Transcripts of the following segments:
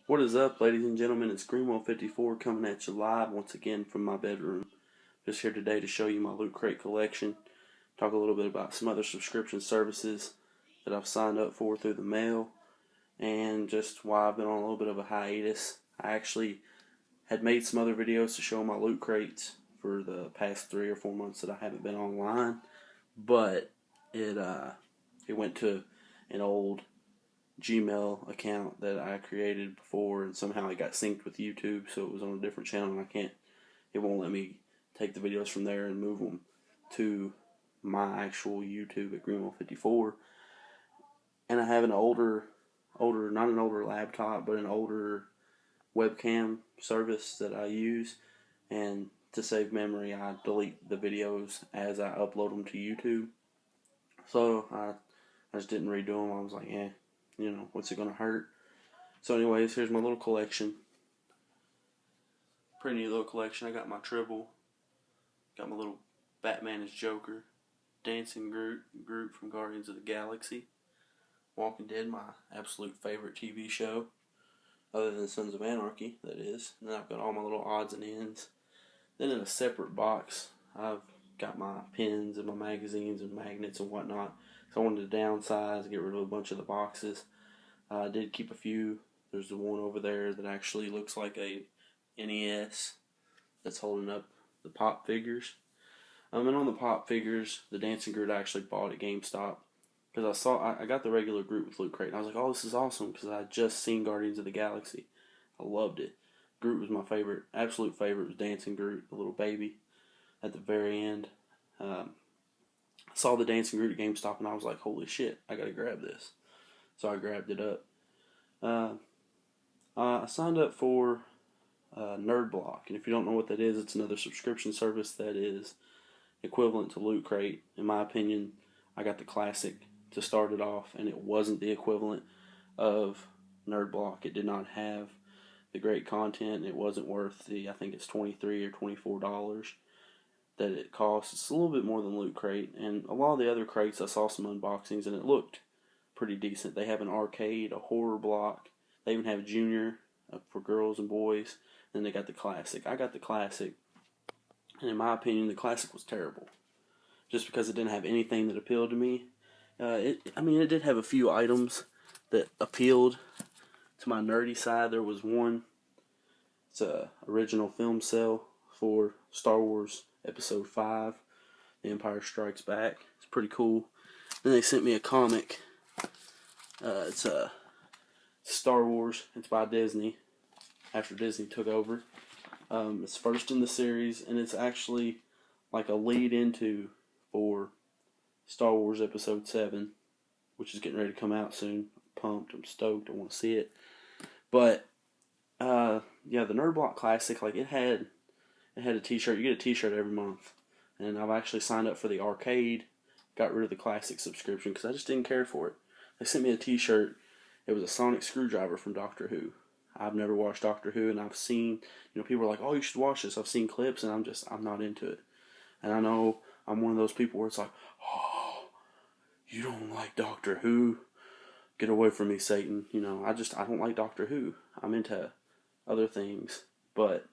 What is up, ladies and gentlemen? It's Greenwell54 coming at you live once again from my bedroom. Just here today to show you my Loot Crate collection, talk a little bit about some other subscription services that I've signed up for through the mail, and just why I've been on a little bit of a hiatus. I actually had made some other videos to show my Loot Crates for the past 3 or 4 months that I haven't been online, but it went to an old Gmail account that I created before, and somehow it got synced with YouTube, so it was on a different channel, and it won't let me take the videos from there and move them to my actual YouTube at Greenwell54. And I have an not an older laptop, but an older webcam service that I use, and to save memory, I delete the videos as I upload them to YouTube. So I just didn't redo them. I was like, what's it gonna hurt? So anyways, here's my little collection. Pretty neat little collection. I got my Tribble, got my little Batman as Joker, Dancing Groot from Guardians of the Galaxy, Walking Dead, my absolute favorite TV show, other than Sons of Anarchy, that is. And then I've got all my little odds and ends. Then in a separate box, I've got my pins and my magazines and magnets and whatnot. So I wanted to downsize, get rid of a bunch of the boxes. I did keep a few. There's the one over there that actually looks like a NES that's holding up the Pop figures. And on the Pop figures, the Dancing Groot I actually bought at GameStop, because I got the regular Groot with Loot Crate, and I was like, oh, this is awesome, because I had just seen Guardians of the Galaxy. I loved it. Groot was my favorite, absolute favorite was Dancing Groot, the little baby at the very end. I saw the Dancing Groot at GameStop, and I was like, holy shit, I gotta grab this. So I grabbed it up. I signed up for NerdBlock, and if you don't know what that is, it's another subscription service that is equivalent to Loot Crate. In my opinion, I got the classic to start it off, and it wasn't the equivalent of NerdBlock. It did not have the great content. It wasn't worth I think it's $23 or $24 that it costs. It's a little bit more than Loot Crate, and a lot of the other crates I saw some unboxings, and it looked pretty decent. They have an arcade, a horror block. They even have Junior for girls and boys. Then they got the classic. I got the classic, and in my opinion, the classic was terrible, just because it didn't have anything that appealed to me. It did have a few items that appealed to my nerdy side. There was one. It's a original film cell for Star Wars Episode 5, The Empire Strikes Back. It's pretty cool. Then they sent me a comic. It's Star Wars. It's by Disney, after Disney took over. It's first in the series, and it's actually like a lead into for Star Wars Episode 7, which is getting ready to come out soon. I'm pumped. I'm stoked. I want to see it. But the NerdBlock Classic, like it had a T-shirt. You get a T-shirt every month, and I've actually signed up for the arcade. Got rid of the classic subscription because I just didn't care for it. They sent me a T-shirt. It was a sonic screwdriver from Doctor Who. I've never watched Doctor Who, and I've seen, people are like, oh, you should watch this. I've seen clips, and I'm not into it. And I know I'm one of those people where it's like, oh, you don't like Doctor Who? Get away from me, Satan. I don't like Doctor Who. I'm into other things, but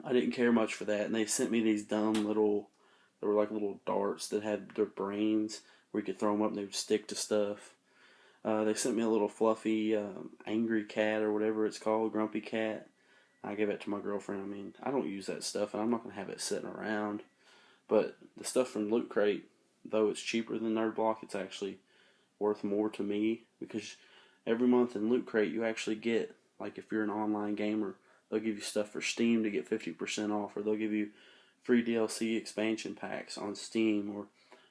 I didn't care much for that. And they sent me these dumb they were like little darts that had their brains where you could throw them up and they would stick to stuff. They sent me a little fluffy angry cat or whatever it's called, grumpy cat. I gave it to my girlfriend. I don't use that stuff, and I'm not going to have it sitting around. But the stuff from Loot Crate, though it's cheaper than NerdBlock, it's actually worth more to me, because every month in Loot Crate you actually get, like if you're an online gamer, they'll give you stuff for Steam to get 50% off, or they'll give you free DLC expansion packs on Steam, or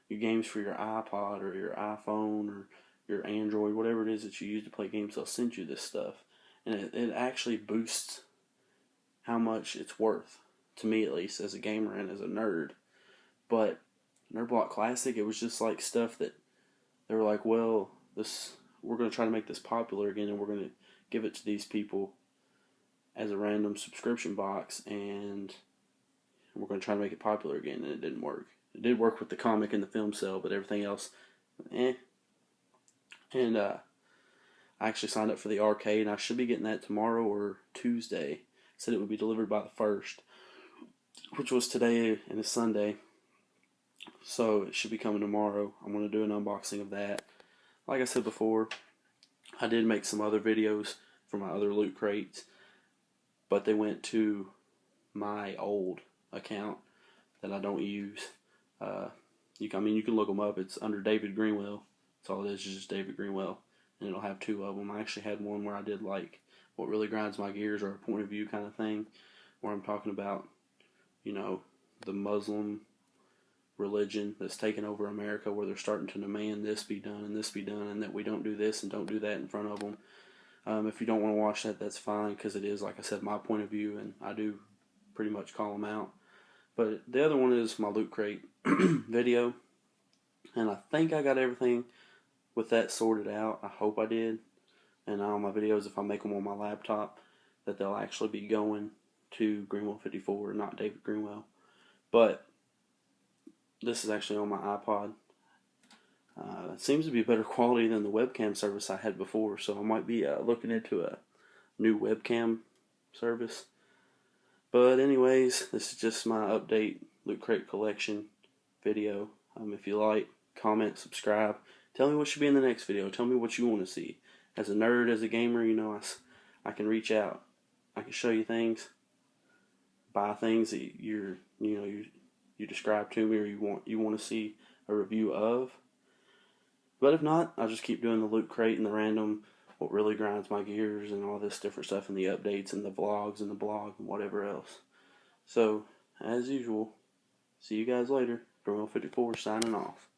your games for your iPod or your iPhone or your Android, whatever it is that you use to play games, they'll send you this stuff. And it actually boosts how much it's worth, to me at least, as a gamer and as a nerd. But NerdBlock Classic, it was just like stuff that they were like, well, we're going to try to make this popular again, and we're going to give it to these people as a random subscription box, and we're going to try to make it popular again, and it didn't work. It did work with the comic and the film cell, but everything else, eh. And I actually signed up for the arcade, and I should be getting that tomorrow or Tuesday. It said it would be delivered by the 1st, which was today and it's Sunday. So it should be coming tomorrow. I'm going to do an unboxing of that. Like I said before, I did make some other videos for my other Loot Crates, but they went to my old account that I don't use. You can look them up. It's under David Greenwell. That's all it is just David Greenwell. And it'll have 2 of them. I actually had one where I did like what really grinds my gears, or a point of view kind of thing, where I'm talking about, the Muslim religion that's taken over America, where they're starting to demand this be done and this be done, and that we don't do this and don't do that in front of them. If you don't want to watch that, that's fine, because it is, like I said, my point of view, and I do pretty much call them out. But the other one is my Loot Crate video, and I think I got everything with that sorted out. I hope I did. And all my videos, if I make them on my laptop, that they'll actually be going to Greenwell 54, not David Greenwell. But this is actually on my iPod. It seems to be better quality than the webcam service I had before, so I might be looking into a new webcam service. But anyways, this is just my update Loot Crate collection video. If you like, comment, subscribe. Tell me what should be in the next video. Tell me what you want to see. As a nerd, as a gamer, I can reach out. I can show you things, buy things that you describe to me, or you want to see a review of. But if not, I'll just keep doing the Loot Crate and the random, what really grinds my gears, and all this different stuff, and the updates and the vlogs and the blog and whatever else. So, as usual, see you guys later. Greenwell 54 signing off.